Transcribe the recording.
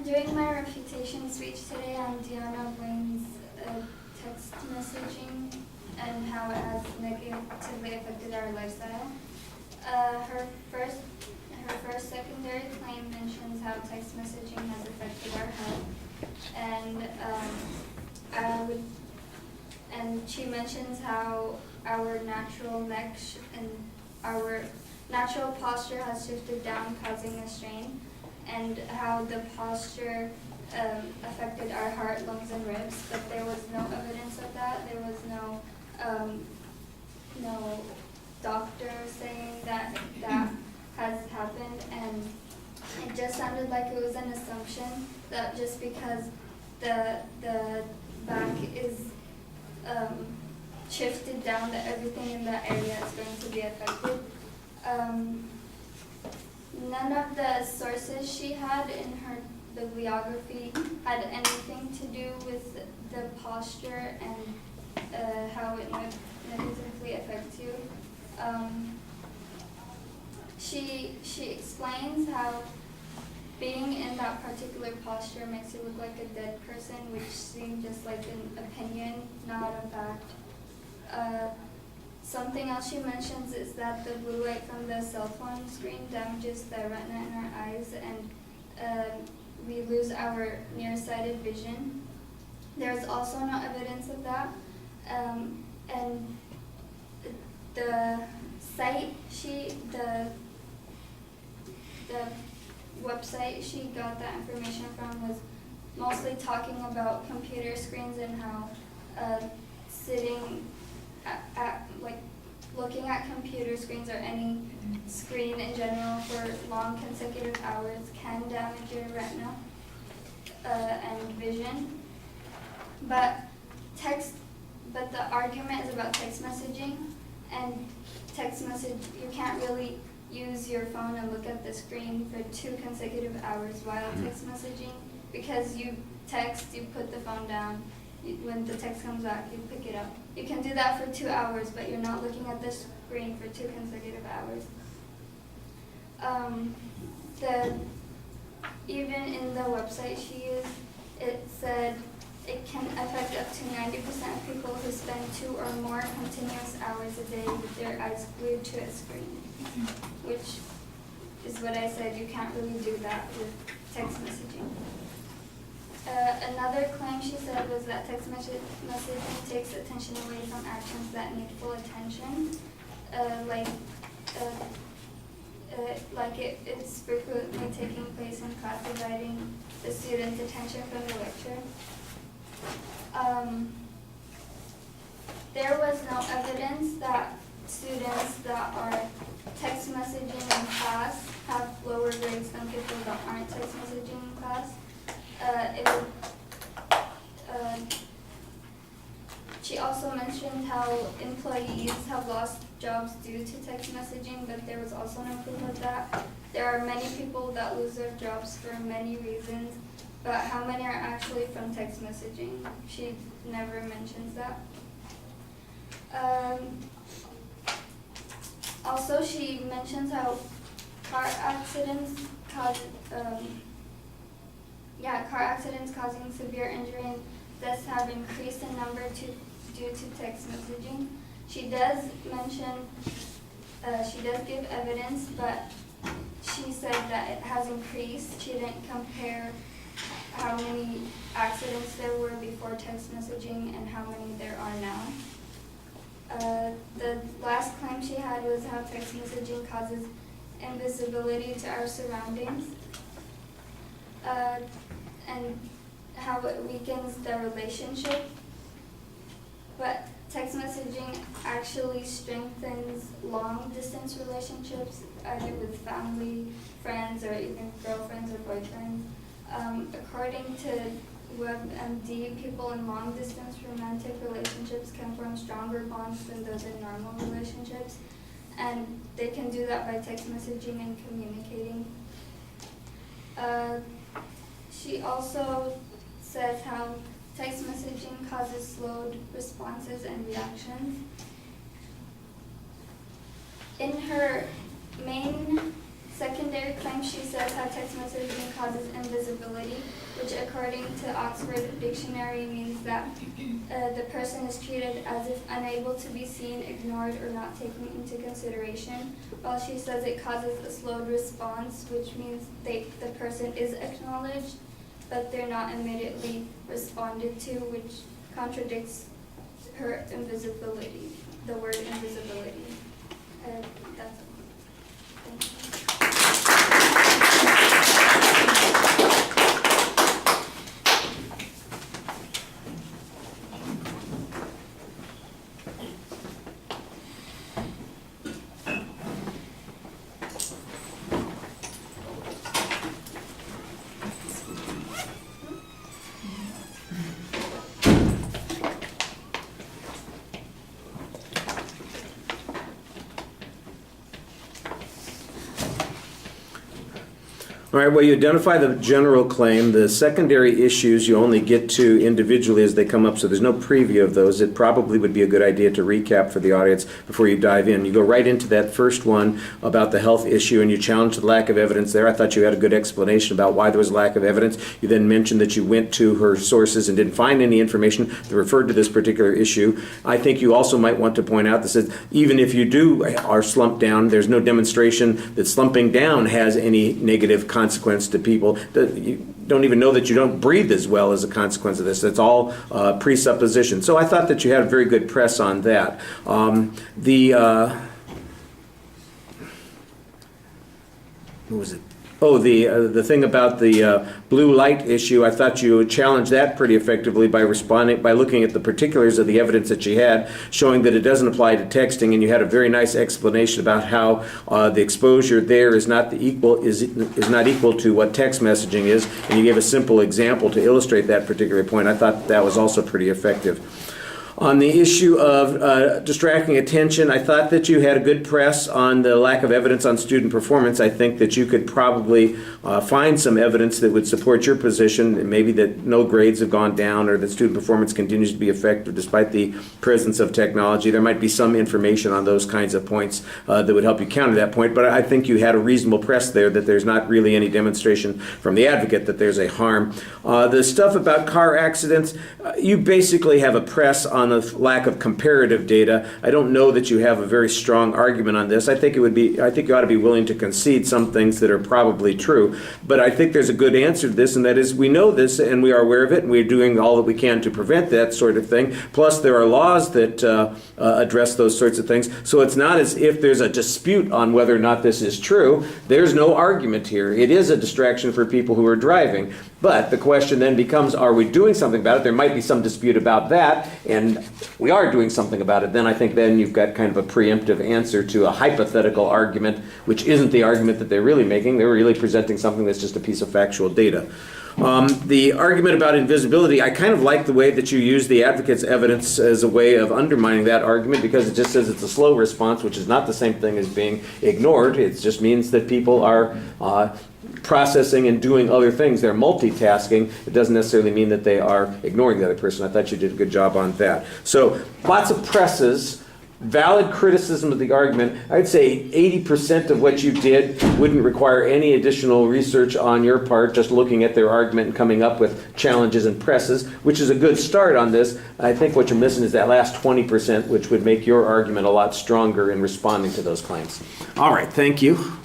During my refutation speech today on Deanna Wayne's text messaging and how it has negatively affected our lifestyle, her first secondary claim mentions how text messaging has affected our health, and she mentions how our natural neck and our natural posture has shifted down, causing a strain, and how the posture affected our heart, lungs, and ribs, but there was no evidence of that. There was no doctor saying that has happened, and it just sounded like it was an assumption that just because the back is shifted down, that everything in that area is going to be affected. None of the sources she had in her bibliography had anything to do with the posture and how it would negatively affect you. She explains how being in that particular posture makes you look like a dead person, which seemed just like an opinion, not a fact. Something else she mentions is that the blue light from the cell phone screen damages the retina in our eyes, and we lose our nearsighted vision. There's also no evidence of that. And the site the website she got that information from was mostly talking about computer screens and how sitting like looking at computer screens or any screen in general for long consecutive hours can damage your retina and vision. But the argument is about text messaging, and you can't really use your phone and look at the screen for 2 consecutive hours while text messaging, because you text, you put the phone down, when the text comes back, you pick it up. You can do that for 2 hours, but you're not looking at the screen for 2 consecutive hours. Even in the website she used, it said it can affect up to 90% of people who spend 2 or more continuous hours a day with their eyes glued to a screen, which is what I said, you can't really do that with text messaging. Another claim she said was that text messaging takes attention away from actions that need full attention, it's frequently taking place in class, dividing the student's attention from the lecture. There was no evidence that students that are text messaging in class have lower grades than people that aren't text messaging in class. She also mentioned how employees have lost jobs due to text messaging, but there was also no proof of that. There are many people that lose their jobs for many reasons, but how many are actually from text messaging? She never mentions that. Also, she mentions how car accidents causing severe injury and deaths have increased in number due to text messaging. She does give evidence, but she said that it has increased. She didn't compare how many accidents there were before text messaging and how many there are now. The last claim she had was how text messaging causes invisibility to our surroundings, and how it weakens the relationship. But text messaging actually strengthens long-distance relationships, either with family, friends, or even girlfriends or boyfriends. According to WebMD, people in long-distance romantic relationships can form stronger bonds than those in normal relationships, and they can do that by text messaging and communicating. She also says how text messaging causes slowed responses and reactions. In her main secondary claim, she says how text messaging causes invisibility, which according to Oxford Dictionary means that the person is treated as if unable to be seen, ignored, or not taken into consideration, while she says it causes a slowed response, which means the person is acknowledged, but they're not immediately responded to, which contradicts her invisibility, the word invisibility. That's all. Thank you. All right, well, you identify the general claim. The secondary issues you only get to individually as they come up, so there's no preview of those. It probably would be a good idea to recap for the audience before you dive in. You go right into that first one about the health issue, and you challenge the lack of evidence there. I thought you had a good explanation about why there was a lack of evidence. You then mentioned that you went to her sources and didn't find any information that referred to this particular issue. I think you also might want to point out that says even if you are slumped down, there's no demonstration that slumping down has any negative consequence to people. You don't even know that you don't breathe as well as a consequence of this. That's all presupposition. So I thought that you had a very good press on that. What was it? Oh, the thing about the blue light issue, I thought you challenged that pretty effectively by looking at the particulars of the evidence that you had, showing that it doesn't apply to texting, and you had a very nice explanation about how the exposure there is not equal to what text messaging is, and you gave a simple example to illustrate that particular point. I thought that was also pretty effective. On the issue of distracting attention, I thought that you had a good press on the lack of evidence on student performance. I think that you could probably find some evidence that would support your position, maybe that no grades have gone down or that student performance continues to be effective despite the presence of technology. There might be some information on those kinds of points that would help you counter that point, but I think you had a reasonable press there that there's not really any demonstration from the advocate that there's a harm. The stuff about car accidents, you basically have a press on the lack of comparative data. I don't know that you have a very strong argument on this. I think you ought to be willing to concede some things that are probably true, but I think there's a good answer to this, and that is we know this and we are aware of it, and we're doing all that we can to prevent that sort of thing. Plus there are laws that address those sorts of things. So it's not as if there's a dispute on whether or not this is true. There's no argument here. It is a distraction for people who are driving. But the question then becomes, are we doing something about it? There might be some dispute about that, and we are doing something about it. Then I think then you've got kind of a preemptive answer to a hypothetical argument, which isn't the argument that they're really making. They're really presenting something that's just a piece of factual data. The argument about invisibility, I kind of like the way that you use the advocate's evidence as a way of undermining that argument, because it just says it's a slow response, which is not the same thing as being ignored. It just means that people are processing and doing other things. They're multitasking. It doesn't necessarily mean that they are ignoring the other person. I thought you did a good job on that. So lots of presses, valid criticism of the argument. I'd say 80% of what you did wouldn't require any additional research on your part, just looking at their argument and coming up with challenges and presses, which is a good start on this. I think what you're missing is that last 20%, which would make your argument a lot stronger in responding to those claims. All right, thank you.